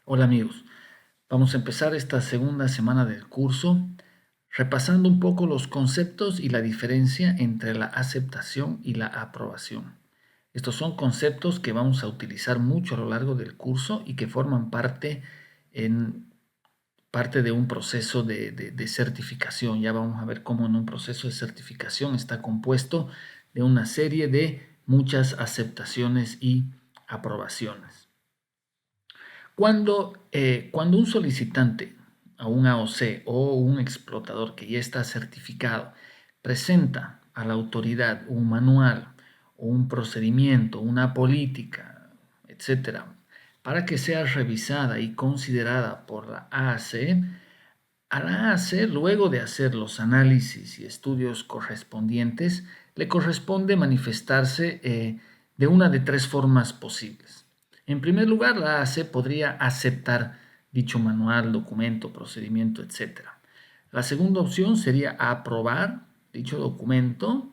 Hola amigos, vamos a empezar esta segunda semana del curso repasando un poco los conceptos y la diferencia entre la aceptación y la aprobación. Estos son conceptos que vamos a utilizar mucho a lo largo del curso y que forman parte de un proceso de certificación. Ya vamos a ver cómo en un proceso de certificación está compuesto de una serie de muchas aceptaciones y aprobaciones. Cuando un solicitante a un AOC o un explotador que ya está certificado presenta a la autoridad un manual o un procedimiento, una política, etcétera, para que sea revisada y considerada por la AAC, a la AAC, luego de hacer los análisis y estudios correspondientes, le corresponde manifestarse de una de tres formas posibles. En primer lugar, la AAC podría aceptar dicho manual, documento, procedimiento, etc. La segunda opción sería aprobar dicho documento.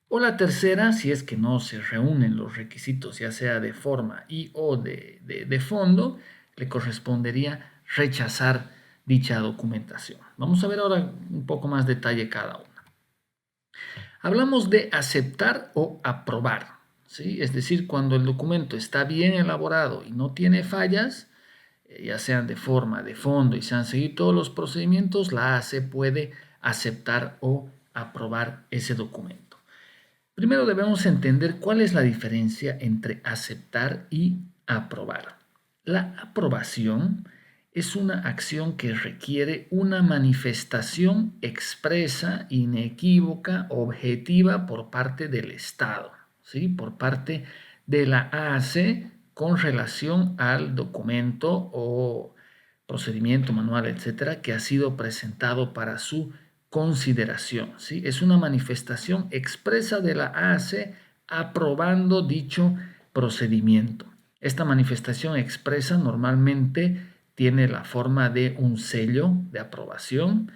O la tercera, si es que no se reúnen los requisitos, ya sea de forma y o de fondo, le correspondería rechazar dicha documentación. Vamos a ver ahora un poco más detalle cada una. Hablamos de aceptar o aprobar, ¿sí? Es decir, cuando el documento está bien elaborado y no tiene fallas, ya sean de forma, de fondo y se han seguido todos los procedimientos, la AAC puede aceptar o aprobar ese documento. Primero debemos entender cuál es la diferencia entre aceptar y aprobar. La aprobación es una acción que requiere una manifestación expresa, inequívoca, objetiva por parte del Estado, ¿sí? Por parte de la AAC con relación al documento o procedimiento manual, etcétera, que ha sido presentado para su consideración, ¿sí? Es una manifestación expresa de la AAC aprobando dicho procedimiento. Esta manifestación expresa normalmente tiene la forma de un sello de aprobación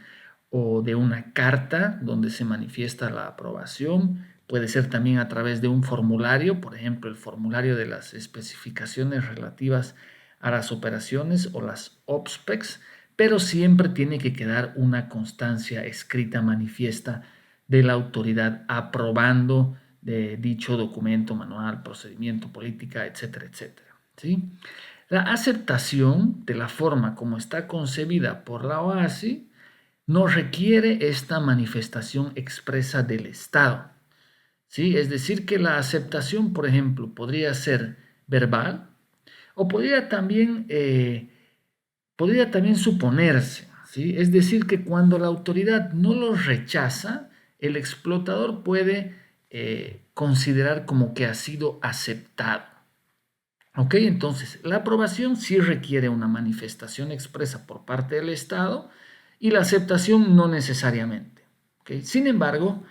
o de una carta donde se manifiesta la aprobación. Puede ser también a través de un formulario, por ejemplo, el formulario de las especificaciones relativas a las operaciones o las OPSPECs, pero siempre tiene que quedar una constancia escrita manifiesta de la autoridad aprobando de dicho documento, manual, procedimiento, política, etcétera, etcétera. ¿Sí? La aceptación de la forma como está concebida por la OASI no requiere esta manifestación expresa del Estado. ¿Sí? Es decir, que la aceptación, por ejemplo, podría ser verbal o podría también suponerse. ¿Sí? Es decir, que cuando la autoridad no lo rechaza, el explotador puede considerar como que ha sido aceptado. ¿Ok? Entonces, la aprobación sí requiere una manifestación expresa por parte del Estado y la aceptación no necesariamente. ¿Ok? Sin embargo,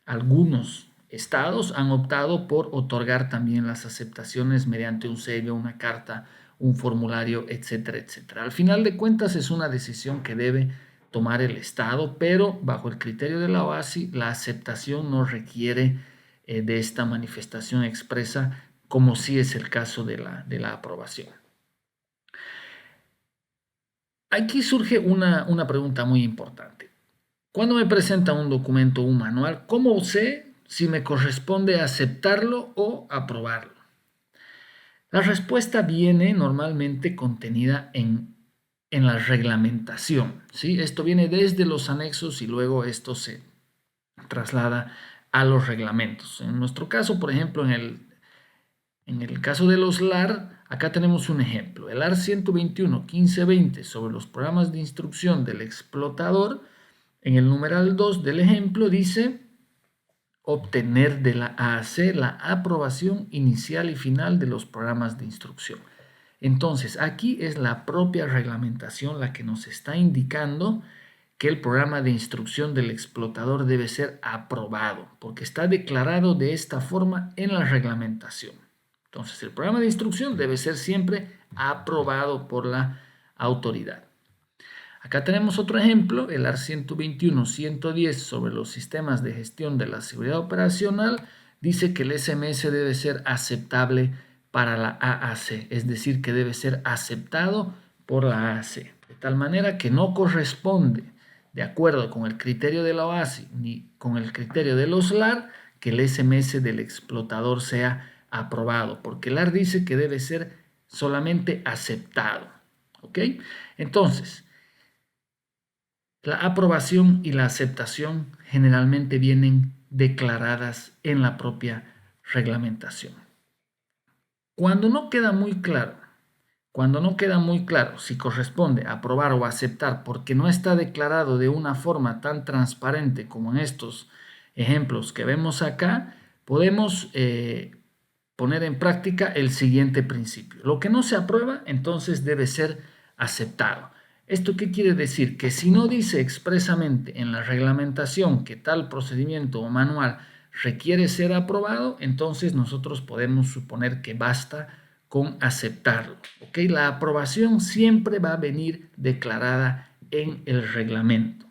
algunos estados han optado por otorgar también las aceptaciones mediante un sello, una carta, un formulario, etcétera, etcétera. Al final de cuentas es una decisión que debe tomar el Estado, pero bajo el criterio de la OASI, la aceptación no requiere de esta manifestación expresa como sí es el caso de la aprobación. Aquí surge una pregunta muy importante. Cuando me presenta un documento o un manual, ¿cómo sé si me corresponde aceptarlo o aprobarlo? La respuesta viene normalmente contenida en la reglamentación, ¿sí? Esto viene desde los anexos y luego esto se traslada a los reglamentos. En nuestro caso, por ejemplo, en el caso de los LAR, acá tenemos un ejemplo. El LAR 121.15.20 sobre los programas de instrucción del explotador, en el numeral 2 del ejemplo dice obtener de la AAC la aprobación inicial y final de los programas de instrucción. Entonces, aquí es la propia reglamentación la que nos está indicando que el programa de instrucción del explotador debe ser aprobado, porque está declarado de esta forma en la reglamentación. Entonces, el programa de instrucción debe ser siempre aprobado por la autoridad. Acá tenemos otro ejemplo, el AR 121.110 sobre los sistemas de gestión de la seguridad operacional, dice que el SMS debe ser aceptable para la AAC, es decir, que debe ser aceptado por la AAC, de tal manera que no corresponde, de acuerdo con el criterio de la OASI ni con el criterio de los LAR, que el SMS del explotador sea aprobado, porque el LAR dice que debe ser solamente aceptado. ¿Ok? Entonces, la aprobación y la aceptación generalmente vienen declaradas en la propia reglamentación. Cuando no queda muy claro, si corresponde aprobar o aceptar porque no está declarado de una forma tan transparente como en estos ejemplos que vemos acá, podemos poner en práctica el siguiente principio. Lo que no se aprueba, entonces debe ser aceptado. ¿Esto qué quiere decir? Que si no dice expresamente en la reglamentación que tal procedimiento o manual requiere ser aprobado, entonces nosotros podemos suponer que basta con aceptarlo. ¿Ok? La aprobación siempre va a venir declarada en el reglamento.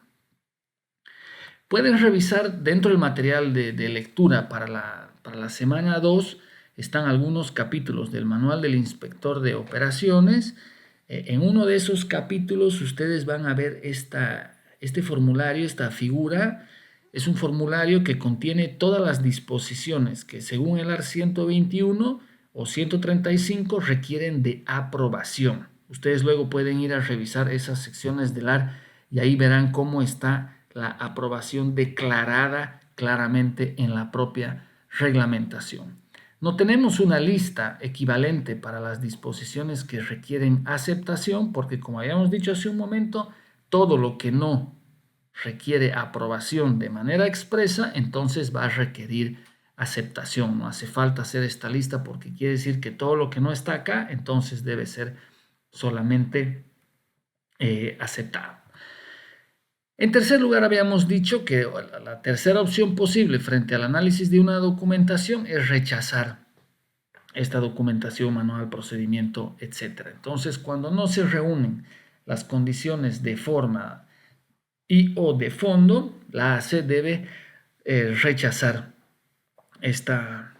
Pueden revisar dentro del material de lectura para la semana 2, están algunos capítulos del manual del inspector de operaciones. En uno de esos capítulos ustedes van a ver este formulario, esta figura. Es un formulario que contiene todas las disposiciones que según el AR 121 o 135 requieren de aprobación. Ustedes luego pueden ir a revisar esas secciones del AR y ahí verán cómo está la aprobación declarada claramente en la propia reglamentación. No tenemos una lista equivalente para las disposiciones que requieren aceptación porque, como habíamos dicho hace un momento, todo lo que no requiere aprobación de manera expresa, entonces va a requerir aceptación. No hace falta hacer esta lista porque quiere decir que todo lo que no está acá, entonces debe ser solamente aceptado. En tercer lugar, habíamos dicho que la tercera opción posible frente al análisis de una documentación es rechazar esta documentación, manual, procedimiento, etc. Entonces, cuando no se reúnen las condiciones de forma y o de fondo, la AAC debe rechazar esta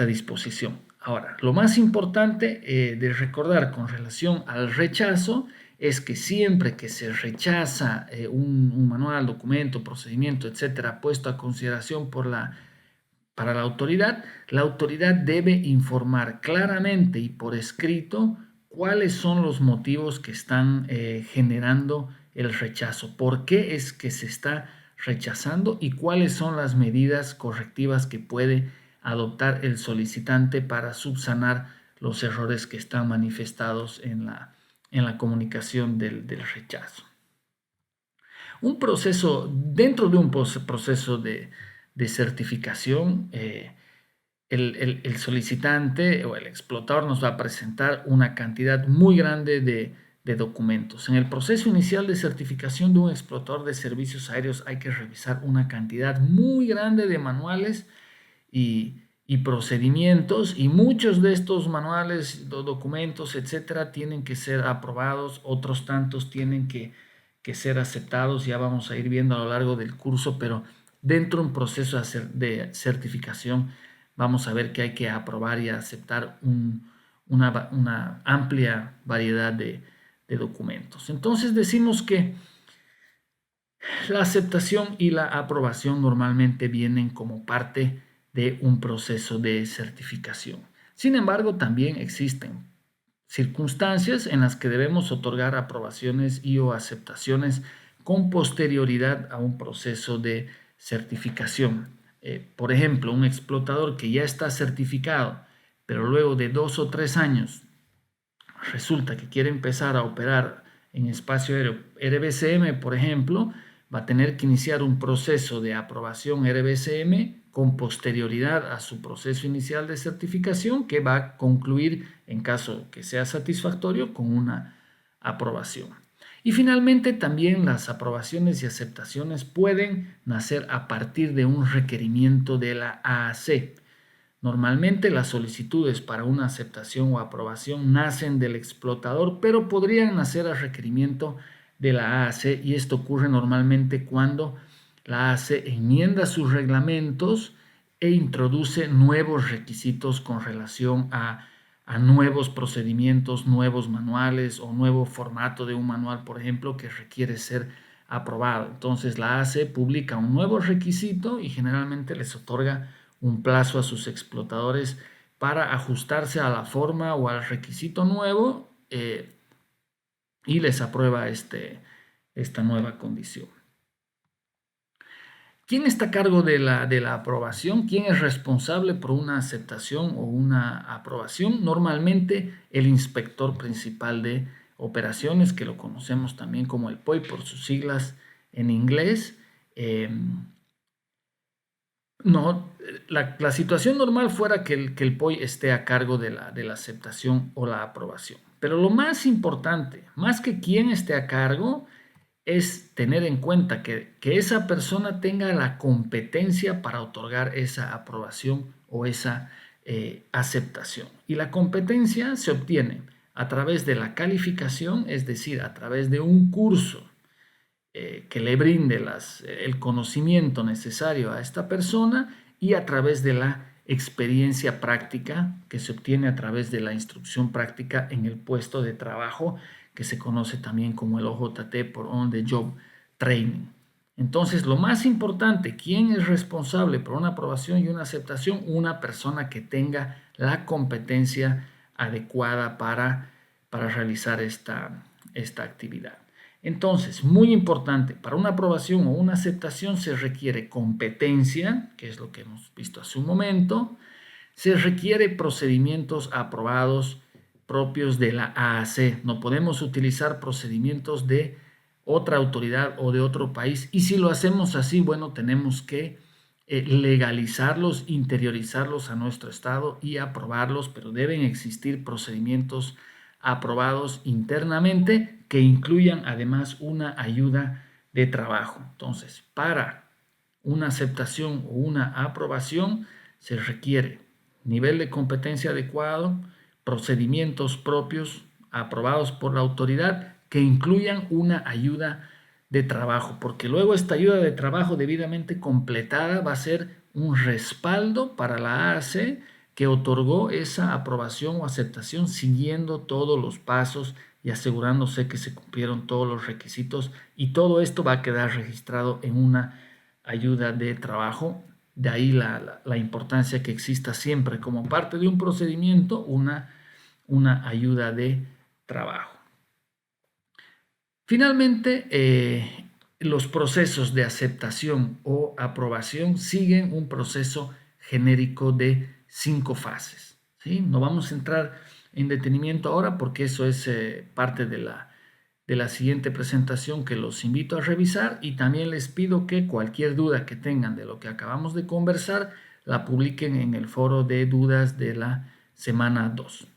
disposición. Ahora, lo más importante de recordar con relación al rechazo es que siempre que se rechaza un manual, documento, procedimiento, etcétera, puesto a consideración para la autoridad debe informar claramente y por escrito cuáles son los motivos que están generando el rechazo, por qué es que se está rechazando y cuáles son las medidas correctivas que puede adoptar el solicitante para subsanar los errores que están manifestados en la comunicación del rechazo. Un proceso, dentro de un proceso de certificación, el solicitante o el explotador nos va a presentar una cantidad muy grande de documentos. En el proceso inicial de certificación de un explotador de servicios aéreos hay que revisar una cantidad muy grande de manuales y procedimientos, y muchos de estos manuales, documentos, etcétera, tienen que ser aprobados, otros tantos tienen que ser aceptados. Ya vamos a ir viendo a lo largo del curso, pero dentro de un proceso de certificación vamos a ver que hay que aprobar y aceptar una amplia variedad de documentos. Entonces decimos que la aceptación y la aprobación normalmente vienen como parte de un proceso de certificación. Sin embargo, también existen circunstancias en las que debemos otorgar aprobaciones y o aceptaciones con posterioridad a un proceso de certificación. Por ejemplo, un explotador que ya está certificado, pero luego de 2 o 3 años resulta que quiere empezar a operar en espacio aéreo RBCM, por ejemplo, va a tener que iniciar un proceso de aprobación RBCM con posterioridad a su proceso inicial de certificación, que va a concluir, en caso que sea satisfactorio, con una aprobación. Y finalmente, también las aprobaciones y aceptaciones pueden nacer a partir de un requerimiento de la AAC. Normalmente las solicitudes para una aceptación o aprobación nacen del explotador, pero podrían nacer a requerimiento de la AAC, y esto ocurre normalmente cuando la AAC enmienda sus reglamentos e introduce nuevos requisitos con relación a a nuevos procedimientos, nuevos manuales o nuevo formato de un manual, por ejemplo, que requiere ser aprobado. Entonces la AAC publica un nuevo requisito y generalmente les otorga un plazo a sus explotadores para ajustarse a la forma o al requisito nuevo y les aprueba esta nueva condición. ¿Quién está a cargo de la aprobación? ¿Quién es responsable por una aceptación o una aprobación? Normalmente el inspector principal de operaciones, que lo conocemos también como el POI por sus siglas en inglés. No, la situación normal fuera que el POI esté a cargo de la aceptación o la aprobación. Pero lo más importante, más que quién esté a cargo, es tener en cuenta que esa persona tenga la competencia para otorgar esa aprobación o esa aceptación. Y la competencia se obtiene a través de la calificación, es decir, a través de un curso que le brinde el conocimiento necesario a esta persona y a través de la experiencia práctica que se obtiene a través de la instrucción práctica en el puesto de trabajo que se conoce también como el OJT por On the Job Training. Entonces, lo más importante, ¿quién es responsable por una aprobación y una aceptación? Una persona que tenga la competencia adecuada para realizar esta actividad. Entonces, muy importante, para una aprobación o una aceptación se requiere competencia, que es lo que hemos visto hace un momento, se requiere procedimientos aprobados propios de la AAC. No podemos utilizar procedimientos de otra autoridad o de otro país y si lo hacemos así, bueno, tenemos que legalizarlos, interiorizarlos a nuestro estado y aprobarlos, pero deben existir procedimientos aprobados internamente que incluyan además una ayuda de trabajo. Entonces, para una aceptación o una aprobación se requiere nivel de competencia adecuado, procedimientos propios aprobados por la autoridad que incluyan una ayuda de trabajo, porque luego esta ayuda de trabajo debidamente completada va a ser un respaldo para la AAC que otorgó esa aprobación o aceptación siguiendo todos los pasos y asegurándose que se cumplieron todos los requisitos y todo esto va a quedar registrado en una ayuda de trabajo. De ahí la importancia que exista siempre como parte de un procedimiento una ayuda de trabajo. Finalmente, los procesos de aceptación o aprobación siguen un proceso genérico de 5 fases. ¿Sí? No vamos a entrar en detenimiento ahora porque eso es parte de la siguiente presentación que los invito a revisar y también les pido que cualquier duda que tengan de lo que acabamos de conversar la publiquen en el foro de dudas de la semana 2.